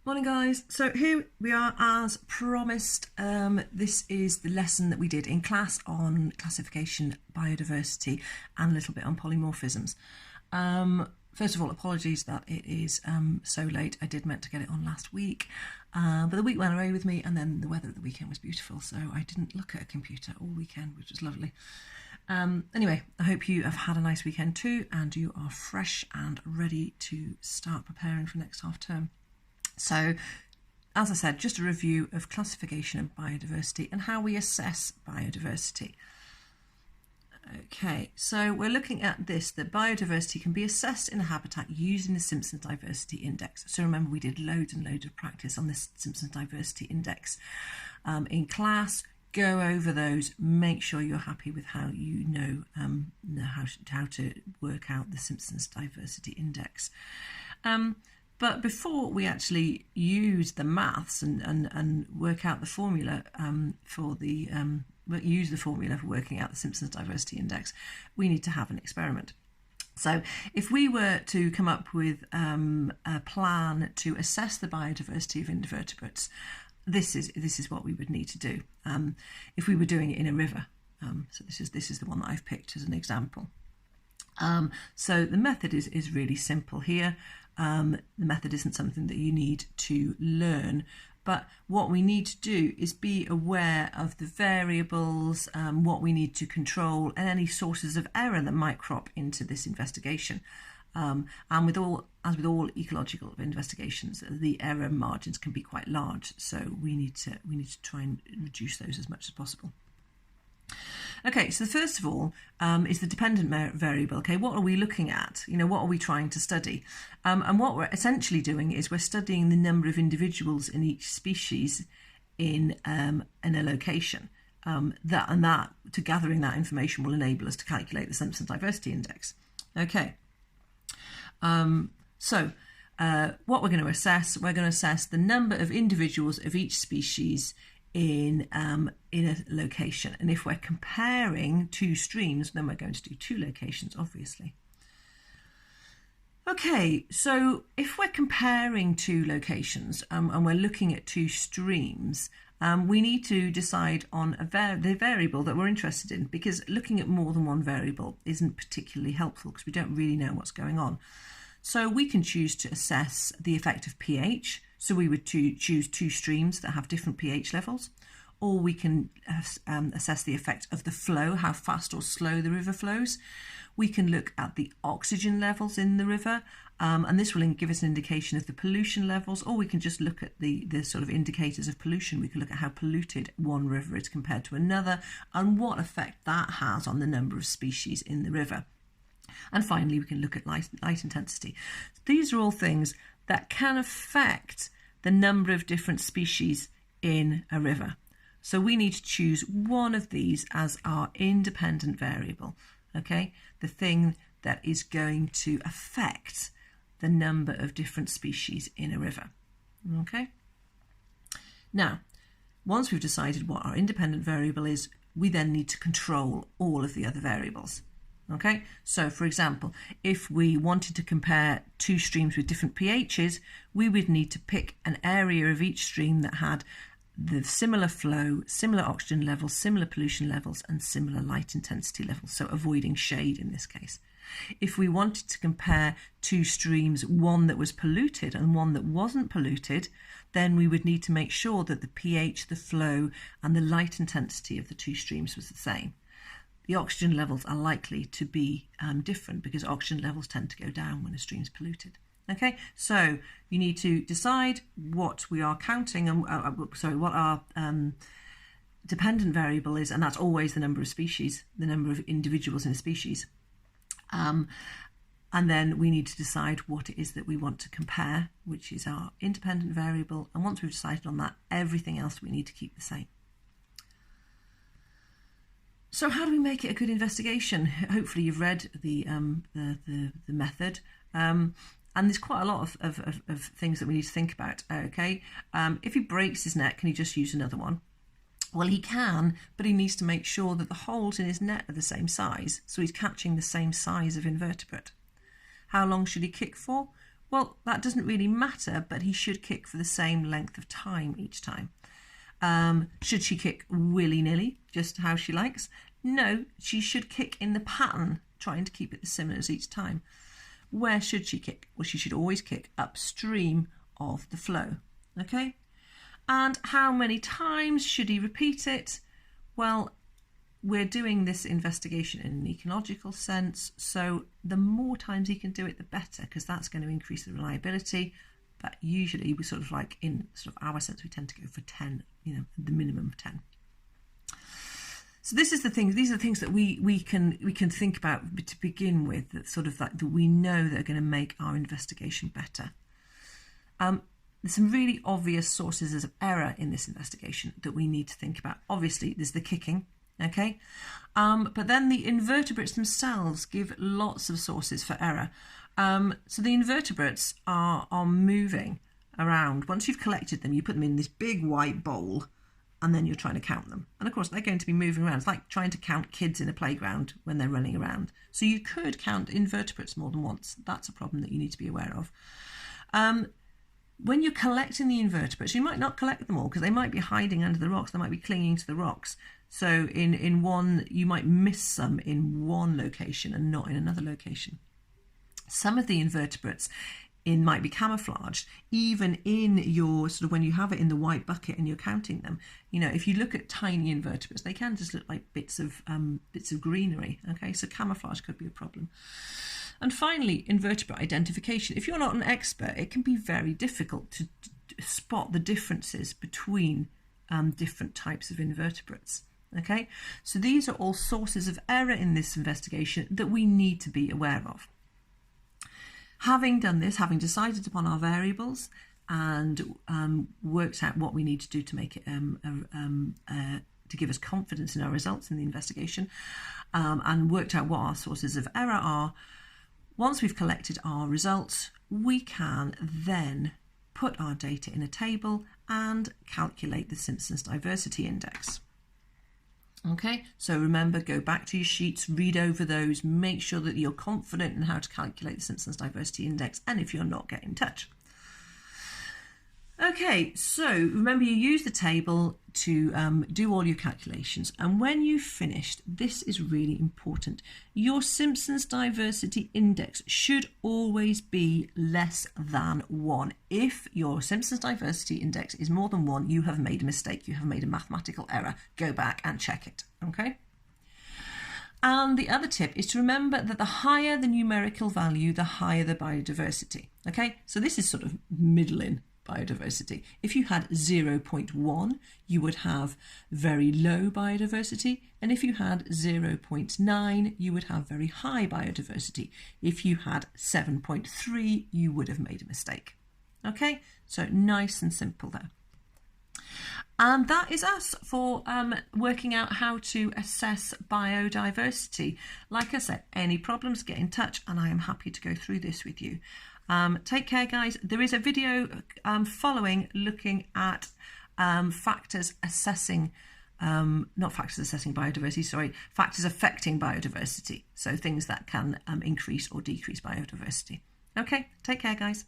Morning guys, so here we are as promised. This is the lesson that we did in class on classification, biodiversity and a little bit on polymorphisms. First of all, apologies that it is so late. I did meant to get it on last week, but the week went away with me and then the weather at the weekend was beautiful, so I didn't look at a computer all weekend, which was lovely. Anyway, I hope you have had a nice weekend too and you are fresh and ready to start preparing for next half term. So, as I said, just a review of classification of biodiversity and how we assess biodiversity. Okay, so we're looking at this, that biodiversity can be assessed in a habitat using the Simpson's Diversity Index. So remember, we did loads and loads of practice on this Simpson's Diversity Index in class. Go over those, make sure you're happy with how you know how to work out the Simpson's Diversity Index. But before we actually use the maths and work out the formula use the formula for working out the Simpson's Diversity Index, we need to have an experiment. So if we were to come up with a plan to assess the biodiversity of invertebrates, this is what we would need to do if we were doing it in a river. So this is the one that I've picked as an example. So the method is really simple here. The method isn't something that you need to learn, but what we need to do is be aware of the variables, what we need to control, and any sources of error that might crop into this investigation. And as with all ecological investigations, the error margins can be quite large, so we need to try and reduce those as much as possible. Okay, so first of all is the dependent variable. Okay, what are we looking at? What are we trying to study? And what we're essentially doing is we're studying the number of individuals in each species in a location. Gathering that information will enable us to calculate the Simpson's Diversity Index. Okay, so what we're going to assess the number of individuals of each species in a location, and if we're comparing two streams, then we're going to do two locations, obviously. Okay, so if we're comparing two locations and we're looking at two streams, we need to decide on the variable that we're interested in, because looking at more than one variable isn't particularly helpful because we don't really know what's going on. So we can choose to assess the effect of pH. So we would choose two streams that have different pH levels, or we can assess the effect of the flow, how fast or slow the river flows. We can look at the oxygen levels in the river, and this will give us an indication of the pollution levels, or we can just look at the sort of indicators of pollution. We can look at how polluted one river is compared to another, and what effect that has on the number of species in the river. And finally, we can look at light intensity. These are all things that can affect the number of different species in a river. So we need to choose one of these as our independent variable, okay? The thing that is going to affect the number of different species in a river, okay? Now, once we've decided what our independent variable is, we then need to control all of the other variables. Okay, so for example, if we wanted to compare two streams with different pHs, we would need to pick an area of each stream that had the similar flow, similar oxygen levels, similar pollution levels, and similar light intensity levels, so avoiding shade in this case. If we wanted to compare two streams, one that was polluted and one that wasn't polluted, then we would need to make sure that the pH, the flow, and the light intensity of the two streams was the same. The oxygen levels are likely to be different because oxygen levels tend to go down when a stream is polluted. Okay, so you need to decide what we are counting and what our dependent variable is, and that's always the number of species, the number of individuals in a species. And then we need to decide what it is that we want to compare, which is our independent variable. And once we've decided on that, everything else we need to keep the same. So how do we make it a good investigation? Hopefully you've read the method, and there's quite a lot of things that we need to think about. Okay, if he breaks his net, can he just use another one? Well, he can, but he needs to make sure that the holes in his net are the same size, so he's catching the same size of invertebrate. How long should he kick for? Well, that doesn't really matter, but he should kick for the same length of time each time. Should she kick willy-nilly, just how she likes? No, she should kick in the pattern, trying to keep it the similar as each time. Where should she kick? Well, she should always kick upstream of the flow, okay? And how many times should he repeat it? Well, we're doing this investigation in an ecological sense, so the more times he can do it, the better, because that's going to increase the reliability. But usually we sort of like, in sort of our sense, we tend to go for 10, the minimum of 10. So this is the things. These are the things that we can think about to begin with. That sort of like that we know that are going to make our investigation better. There's some really obvious sources of error in this investigation that we need to think about. Obviously, there's the kicking. Okay, but then the invertebrates themselves give lots of sources for error. So the invertebrates are moving around. Once you've collected them, you put them in this big white bowl, and then you're trying to count them. And of course, they're going to be moving around. It's like trying to count kids in a playground when they're running around. So you could count invertebrates more than once. That's a problem that you need to be aware of. When you're collecting the invertebrates, you might not collect them all because they might be hiding under the rocks. They might be clinging to the rocks. So in one, you might miss some in one location and not in another location. Some of the invertebrates might be camouflaged, even in your sort of when you have it in the white bucket and you're counting them. If you look at tiny invertebrates, they can just look like bits of greenery. Okay, so camouflage could be a problem. And finally, invertebrate identification. If you're not an expert, it can be very difficult to spot the differences between different types of invertebrates. Okay, so these are all sources of error in this investigation that we need to be aware of. Having done this, having decided upon our variables and worked out what we need to do to make it to give us confidence in our results in the investigation, and worked out what our sources of error are, once we've collected our results, we can then put our data in a table and calculate the Simpson's diversity index. Okay, so remember, go back to your sheets, read over those, make sure that you're confident in how to calculate the Simpson's diversity index, and if you're not, get in touch. Okay, so remember, you use the table to do all your calculations, and when you've finished, this is really important. Your Simpson's diversity index should always be less than 1. If your Simpson's diversity index is more than 1, you have made a mistake, you have made a mathematical error. Go back and check it, okay? And the other tip is to remember that the higher the numerical value, the higher the biodiversity, okay? So this is sort of middling biodiversity. If you had 0.1, you would have very low biodiversity, and if you had 0.9, you would have very high biodiversity. If you had 7.3, you would have made a mistake. Okay, so nice and simple there. And that is us for working out how to assess biodiversity. Like I said, any problems, get in touch, and I am happy to go through this with you. Take care, guys. There is a video following looking at factors assessing, not factors assessing biodiversity, sorry, factors affecting biodiversity. So things that can increase or decrease biodiversity. Okay, take care, guys.